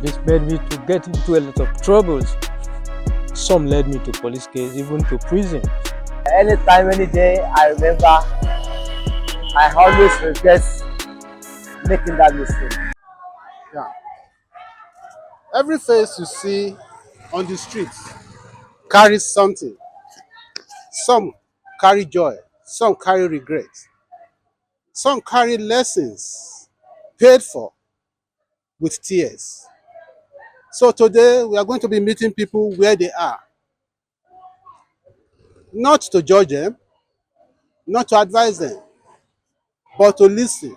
This made me to get into a lot of troubles. Some led me to police case, even to prison. Anytime, any day, I remember, I always regret making that mistake. Yeah. Every face you see on the streets carries something. Some carry joy, some carry regret, some carry lessons paid for with tears. So today we are going to be meeting people where they are, not to judge them, not to advise them, but to listen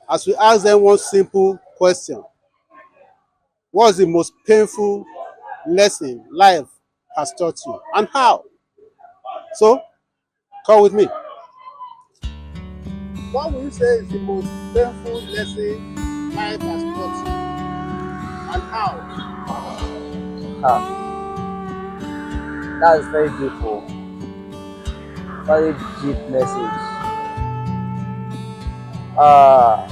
as we ask them one simple question. What's the most painful lesson life has taught you and how? So, come with me. What would you say is the most painful lesson life has taught you and how? Ah, that is very beautiful, very deep message. Uh,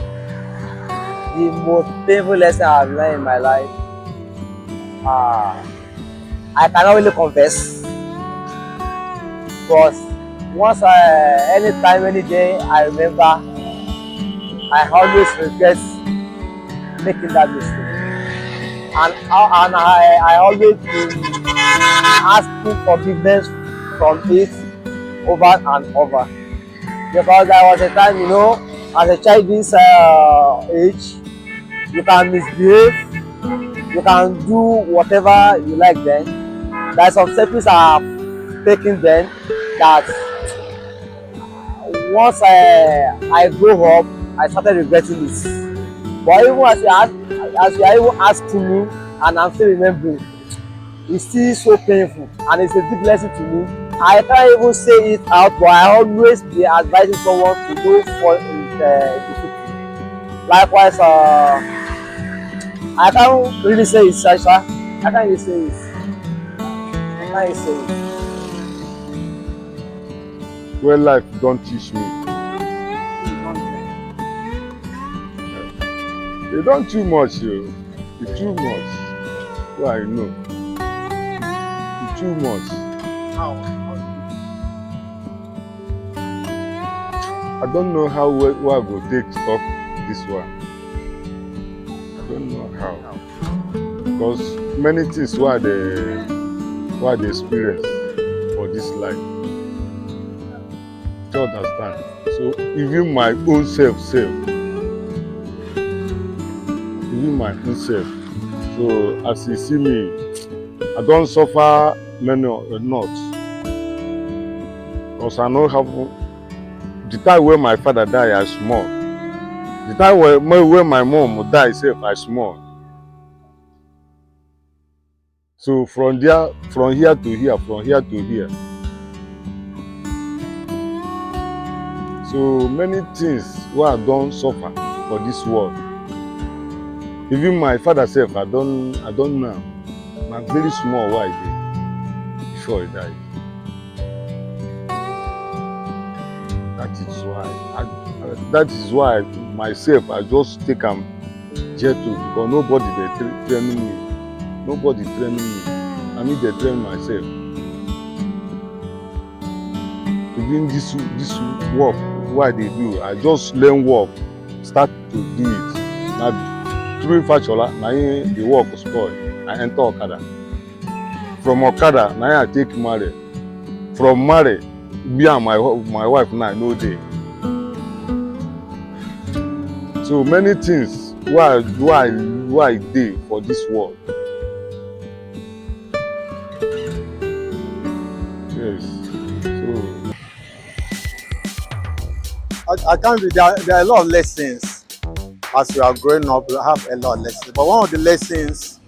the most painful lesson I've learned in my life, uh, I cannot really confess, but anytime, any day, I remember, I always regret making that mistake. And I always been asking forgiveness from it over and over. Because there was a time, as a child this age, you can misbehave, you can do whatever you like then. There are some steps I have taken then that once I grew up, I started regretting it. But even as you are even asking me, and I'm still remembering, it's still so painful and it's a big lesson to me. I can't even say it out, but I always be advising someone to go for it. Likewise, I can't really say it, Sasha. I can't really say it. I can't really say it. Where life don't teach me. They don't too much, you. It's too much. Well, I know. It's too much. How? I don't know how I go take stop this one. I don't know how. Because many things why they experience for this life. You understand? So even my own self. So as you see me, I don't suffer many or not. Because I know how the time when my father died, I small. The time when my mom died, I small. So from here to here. So many things where I don't suffer for this world. Even my father self, I don't know. I'm very small why I did before he died. That is why myself I just take him gentle because nobody they training me. Nobody training me. I mean they train myself. Even this work, what they do, I just learn work, start to do it. Now through Fachola, now the work spoil. I enter Okada. From Okada, now I take marry. From marry, me and my wife now no day. So many things why I did for this world. Yes. So I can't be there are a lot of lessons as you are growing up. You have a lot of lessons, but one of the lessons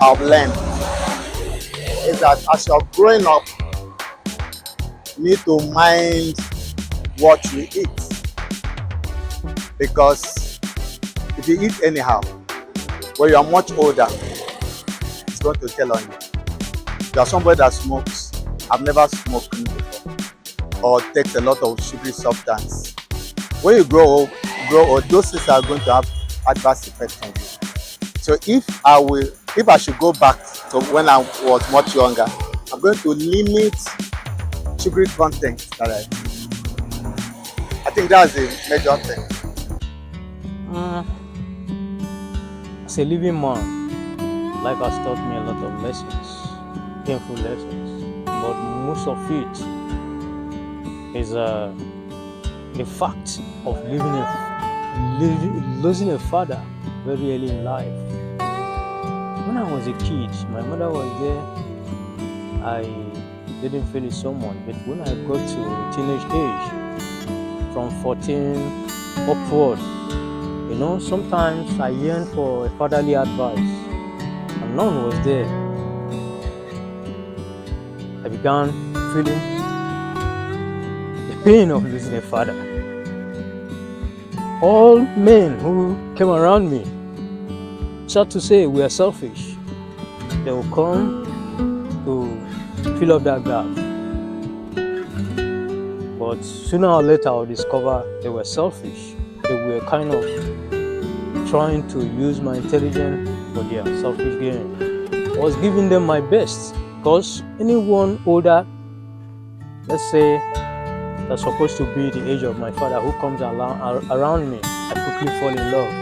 I've learned is that as you are growing up, you need to mind what you eat, because if you eat anyhow, when you are much older, it's going to tell on you. If you are somebody that smokes, I've never smoked before, or takes a lot of sugary substance. When you grow old, those things are going to have adverse effects on you. So if I should go back to when I was much younger, I'm going to limit sugary content that I think that's the major thing. Mm, as a living man, life has taught me a lot of lessons, painful lessons, but most of it is the fact of losing a father very early in life. When I was a kid, my mother was there. I didn't feel it so much, but when I got to teenage age, from 14 upward, sometimes I yearned for a fatherly advice, and none was there. I began feeling the pain of losing a father. All men who came around me, sad to say, were selfish. They will come to fill up that gap. But sooner or later, I'll discover they were selfish. They were kind of trying to use my intelligence for their selfish gain. I was giving them my best, because anyone older, let's say, that's supposed to be the age of my father, who comes around me, I quickly fall in love.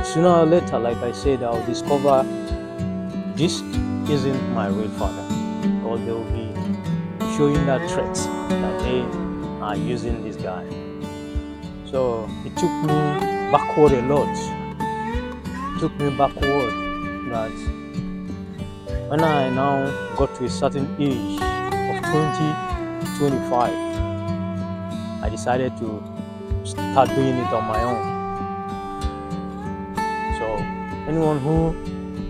Sooner or later, like I said, I'll discover this isn't my real father, because they will be showing that threat that they are using this guy. So it took me backward a lot. It took me backward that when I now got to a certain age of 20, 25, I decided to start doing it on my own. So anyone who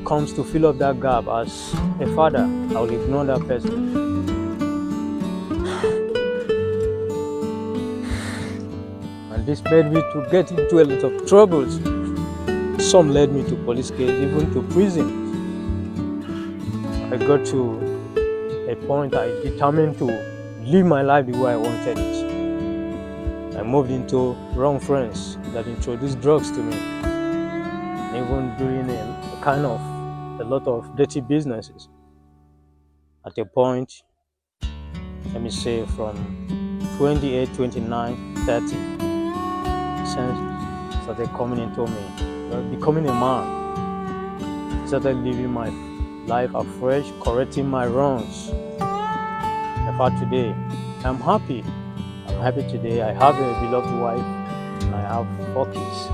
comes to fill up that gap as a father, I will ignore that person. And this made me to get into a lot of troubles. Some led me to police case, even to prison. I got to a point I determined to live my life the way I wanted it. I moved into wrong friends that introduced drugs to me, and even doing a lot of dirty businesses. At a point, let me say from 28, 29, 30, sense started coming into me, becoming a man. Started living my life afresh, correcting my wrongs. In fact, today, I'm happy. I'm happy today. I have a beloved wife, and I have 4 kids.